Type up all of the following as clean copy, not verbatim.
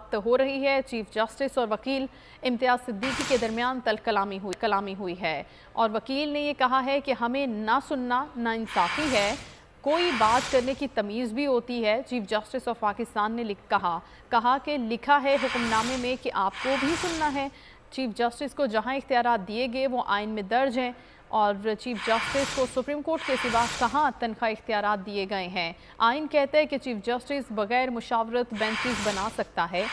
बात हो रही है। चीफ जस्टिस और वकील इम्तियाज सिद्दीकी के दरमियान कलामी हुई है और वकील ने ये कहा है कि हमें ना सुनना नाइंसाफ़ी है, कोई बात करने की तमीज़ भी होती है। चीफ जस्टिस ऑफ पाकिस्तान ने कहा कि लिखा है हुक्मनामे में कि आपको भी सुनना है। चीफ जस्टिस को जहां इख्तियारात दिए गए वो आइन में दर्ज हैं और चीफ जस्टिस को सुप्रीम कोर्ट के सिवा कहाँ तनख्वाह इख्तियारात दिए गए हैं। आइन कहता है कि चीफ जस्टिस बगैर मुशावरत बेंचेस बना सकता है।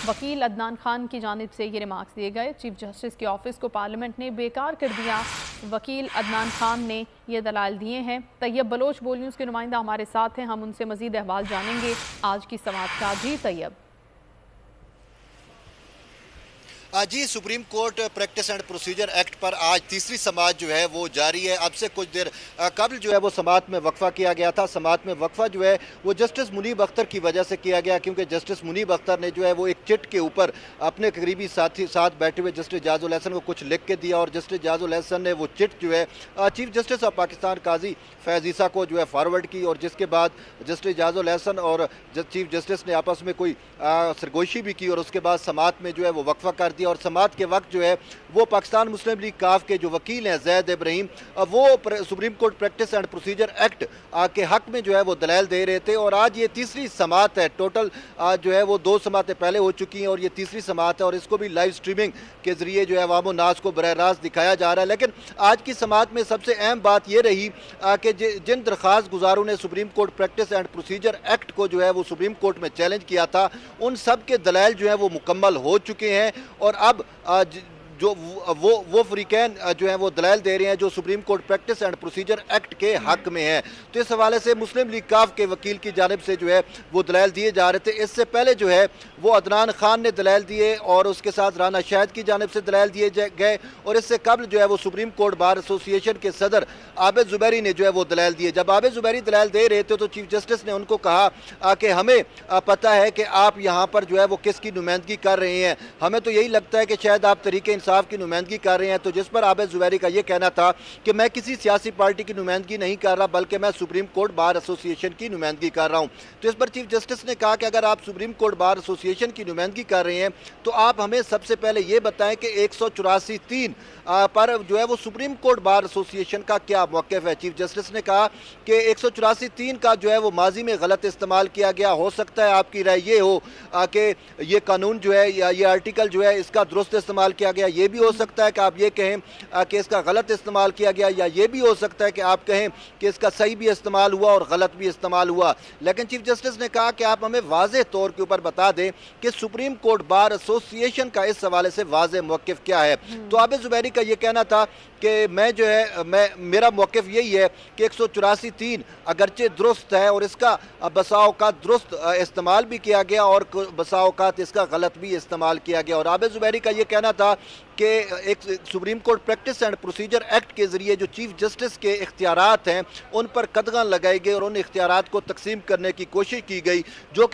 वकील अदनान खान की जानिब से ये रिमार्क्स दिए गए। चीफ जस्टिस के ऑफिस को पार्लियामेंट ने बेकार कर दिया। वकील अदनान खान ने ये दलाल दिए हैं। तैयब बलोच बोल न्यूज़ के नुमाइंदा हमारे साथ हैं, हम उनसे मजीद अहवाल जानेंगे आज की समाअत का। जी तैयब। जी, Supreme Court practice and procedure act पर आज तीसरी समाअत जो है वो जारी है। अब से कुछ देर कबल जो है वो समाअत में वक्फा किया गया था। समाअत में वक्फा जो है वो जस्टिस मुनीब अख्तर की वजह से किया गया, क्योंकि जस्टिस मुनीब अख्तर ने जो है वो एक चिट के ऊपर अपने करीबी साथी साथ बैठे हुए जस्टिस जाजुल एहसन को कुछ लिख के दिया और जस्टिस जाजुल एहसन ने वो चिट जो है चीफ जस्टिस ऑफ पाकिस्तान काजी फैज़ ईसा को जो है फॉरवर्ड की और जिसके बाद जस्टिस जाजुल एहसन और चीफ जस्टिस ने आपस में कोई सरगोशी भी की और उसके बाद समाअत में जो है वो वक्फा कर दिया। और समाअत के वक्त जो है वो पाकिस्तान मुस्लिम लीग काफ के जो वकील हैं ज़ैद इब्राहिम, वो supreme Court practice and procedure act के हक में जो है वो दलाल दे रहे थे। और आज ये तीसरी समाअत है। टोटल जो है वो 2 समाअतें पहले हो चुकी हैं और ये तीसरी समाअत है और इसको भी लाइव स्ट्रीमिंग के जरिए जो है अवाम नास को बरह रास्त दिखाया जा रहा है। लेकिन आज की समाअत में सबसे अहम बात ये रही कि जिन दरख्वास्त गुजारों ने supreme Court practice and procedure act को जो है वो सुप्रीम कोर्ट में चैलेंज किया था, उन सब के दलाइल जो है वो मुकम्मल हो चुके हैं और अब जो वो फ्रीकैन जो है वो दलाइल दे रहे हैं जो supreme Court practice and procedure act के हक में है। तो इस हवाले से मुस्लिम लीग काफ के वकील की जानिब से जो है वो दलाइल दिए जा रहे थे। इससे पहले जो है वो अदनान खान ने दलाइल दिए और उसके साथ राना शाहिद की जानिब से दलाइल दिए गए और इससे कबल जो है वो सुप्रीम कोर्ट बार एसोसिएशन के सदर आबिद ज़ुबैरी ने जो है वो दलाइल दिए। जब आबिद ज़ुबैरी दलाइल दे रहे थे तो चीफ जस्टिस ने उनको कहा कि हमें पता है कि आप यहाँ पर जो है वो किसकी नुमाइंदगी कर रहे हैं, हमें तो यही लगता है कि शायद आप तरीके इंसाफ की नुमाइंदगी कर रहे हैं। तो जिस पर आबिद ज़ुबैरी का ये कहना था कि मैं किसी सियासी पार्टी की नुमाइंदगी नहीं कर रहा बल्कि मैं सुप्रीम कोर्ट बार एसोसिएशन की नुमाइंदगी कर रहा हूँ। तो इस पर चीफ जस्टिस ने कहा कि अगर आप सुप्रीम कोर्ट बार एसोसिएशन की नुमाइंदगी कर रहे हैं तो आप हमें सबसे पहले ये बताएं कि 184(3) पर जो है वो सुप्रीम कोर्ट बार एसोसिएशन का क्या मौक़िफ़ है। चीफ जस्टिस ने कहा कि 184(3) का जो है वो माजी में गलत इस्तेमाल किया गया। हो सकता है आपकी राय ये हो कि ये कानून जो है या ये आर्टिकल जो है इसका दुरुस्त इस्तेमाल किया गया, ये भी हो सकता है कि आप ये कहें कि इसका गलत इस्तेमाल किया गया, या ये भी हो सकता है कि आप कहें कि इसका सही भी इस्तेमाल हुआ और गलत भी इस्तेमाल हुआ। लेकिन चीफ जस्टिस ने कहा कि आप हमें वाज़ेह तौर के ऊपर बता दें कि सुप्रीम कोर्ट बार एसोसिएशन का इस हवाले से वाज़ेह मौक़िफ़ क्या है। तो आबिद ज़ुबैरी का ये कहना था कि मेरा मौक़िफ़ यही है कि 184(3) अगरचे दुरुस्त है और इसका बसा औक़ात दुरुस्त इस्तेमाल भी किया गया और बसा औक़ात इसका गलत भी इस्तेमाल किया गया। और आबिद ज़ुबैरी का ये कहना था कि एक supreme Court practice and procedure act के ज़रिए जो चीफ जस्टिस के इख्तियारात हैं उन पर कदगन लगाई गई और उन इख्तियारात को तकसीम करने की कोशिश की गई जो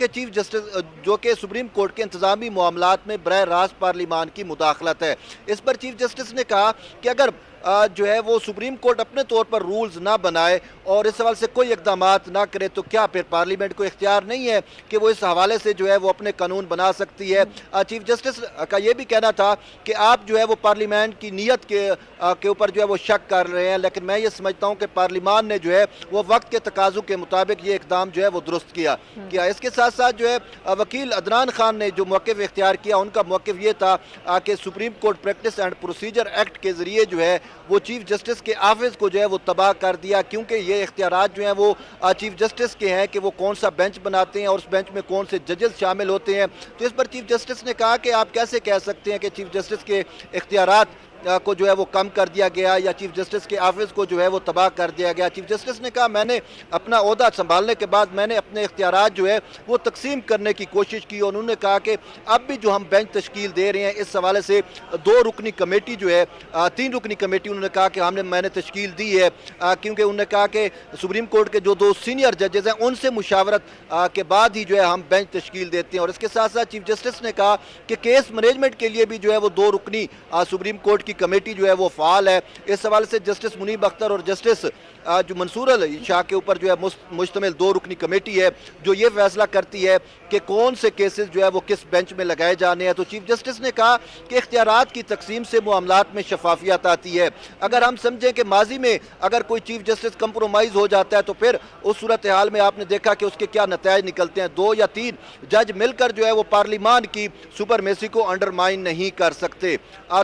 कि सुप्रीम कोर्ट के इंतज़ामी मामलात में बरह रास्त पार्लिमान की मुदाखलत है। इस पर चीफ जस्टिस ने कहा कि अगर जो है वो सुप्रीम कोर्ट अपने तौर पर रूल्स ना बनाए और इस सवाल से कोई इक़दामात ना करे तो क्या फिर पार्लियामेंट को इख्तियार नहीं है कि वो इस हवाले से जो है वो अपने कानून बना सकती है। चीफ जस्टिस का ये भी कहना था कि आप जो है वो पार्लियामेंट की नीयत के ऊपर जो है वो शक कर रहे हैं, लेकिन मैं ये समझता हूँ कि पार्लियामान ने जो है वो वक्त के तकाज़ों के मुताबिक ये इक़दाम जो है वो दुरुस्त किया। इसके साथ साथ जो है वकील अदनान खान ने जो मौक़िफ़ इख्तियार किया उनका मौक़िफ़ ये था कि supreme Court practice and procedure act के ज़रिए जो है वो चीफ जस्टिस के ऑफिस को जो है वो तबाह कर दिया, क्योंकि ये इख्तियारात जो हैं वो चीफ जस्टिस के हैं कि वो कौन सा बेंच बनाते हैं और उस बेंच में कौन से जजेस शामिल होते हैं। तो इस पर चीफ जस्टिस ने कहा कि आप कैसे कह सकते हैं कि चीफ जस्टिस के इख्तियारात को जो है वो कम कर दिया गया या चीफ जस्टिस के ऑफिस को जो है वो तबाह कर दिया गया। चीफ जस्टिस ने कहा मैंने अपना ओहदा संभालने के बाद मैंने अपने इख्तियारात जो है वो तकसीम करने की कोशिश की और उन्होंने कहा कि अब भी जो हम बेंच तश्कील दे रहे हैं इस हवाले से 2 रुकनी कमेटी जो है 3 रुकनी कमेटी उन्होंने कहा कि मैंने तश्कील दी है, क्योंकि उन्होंने कहा कि सुप्रीम कोर्ट के जो 2 सीनियर जजेस हैं उनसे मुशावरत के बाद ही जो है हम बेंच तश्कील देते हैं। और इसके साथ साथ चीफ जस्टिस ने कहा कि केस मैनेजमेंट के लिए भी जो है वो 2 रुकनी सुप्रीम कोर्ट की कमेटी जो है वो फ़ाल है। इस हवाले से जस्टिस मुनीब अख्तर और जस्टिस जो मंसूर अली शाह के ऊपर जो है मुश्तमिल 2 रुकनी कमेटी है जो ये फैसला करती है कि कौन से केसेस जो है वो किस बेंच में लगाए जाने हैं। तो चीफ जस्टिस ने कहा कि इख्तियारात की तकसीम से मामलात में शफाफियत आती है। अगर हम समझें कि माजी में अगर कोई चीफ जस्टिस कंप्रोमाइज़ हो जाता है तो फिर उस सूरत हाल में आपने देखा कि उसके क्या नतीजे निकलते हैं। 2 या 3 जज मिलकर जो है वो पार्लिमान की सुपरमेसी को अंडरमाइन नहीं कर सकते।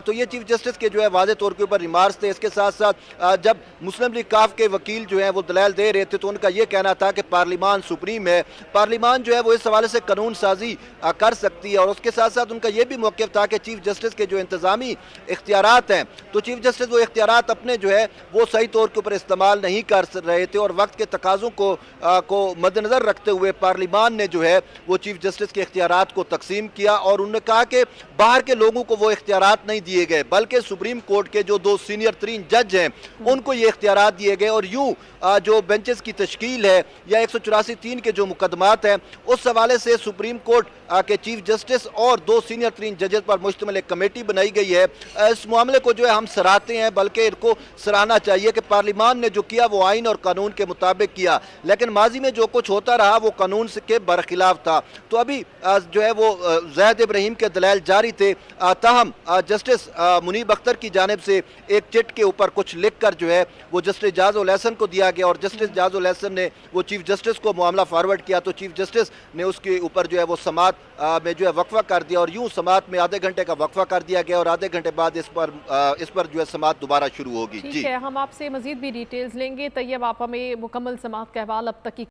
तो ये चीफ जस्टिस के जो है वाज़े तौर के ऊपर रिमार्क्स थे। इसके साथ साथ जब मुस्लिम लीग काफ के वकील जो है वो दलाल दे रहे थे तो उनका ये कहना था कि पार्लिमान सुप्रीम है, पार्लिमान जो है वो इस हवाले से कानून साजी कर सकती है। और उसके साथ साथ उनका ये भी मौक़िफ़ था कि चीफ जस्टिस के जो इंतज़ामी इख्तियारात हैं तो चीफ जस्टिस वो इख्तियारात अपने जो है वो सही तौर के ऊपर इस्तेमाल नहीं कर रहे थे और वक्त के तकाज़ों को मद्देनज़र रखते हुए पार्लिमान ने जो है वो चीफ जस्टिस के इख्तियारात को तकसीम किया। और उन्होंने कहा कि बाहर के लोगों को वो इख्तियारात नहीं दिए गए बल्कि सुप्रीम कोर्ट के जो 2 सीनियर तरीन जज हैं उनको ये इख्तियारात दिए गए। और यूँ जो बेंचेस की तश्कील है या 184(3) के जो मुकदमात हैं उस हवाले से सुप्रीम कोर्ट के चीफ जस्टिस और 2 सीनियर तरीन जजेस पर मुश्तमिल एक कमेटी बनाई गई है। इस मामले को जो है हम सराहते हैं, बल्कि इनको सराहना चाहिए कि पार्लिमान ने जो किया वो आइन और कानून के मुताबिक किया, लेकिन माजी में जो कुछ होता रहा वो कानून के बरखिलाफ था। तो अभी जो है वो ज़ैद इब्राहिम के दलाइल जारी थे, ताहम जस्टिस मुनीब अख्तर की जानिब से एक चिट के ऊपर कुछ लिख कर जो है वो जस्टिस जाज उल एहसन को दिया गया और जस्टिस जाज उल एहसन ने वो चीफ जस्टिस को मामला फॉरवर्ड किया। तो चीफ जस्टिस ने उसके ऊपर जो है वो समात में जो है वक्फा कर दिया और यूं समात में आधे घंटे का वक्फा कर दिया गया और आधे घंटे बाद इस पर जो है समात दोबारा शुरू होगी। ठीक है, हम आपसे मजीद भी डिटेल्स लेंगे। तैयब, आप हमें मुकम्मल समात का अहवाल अब तक की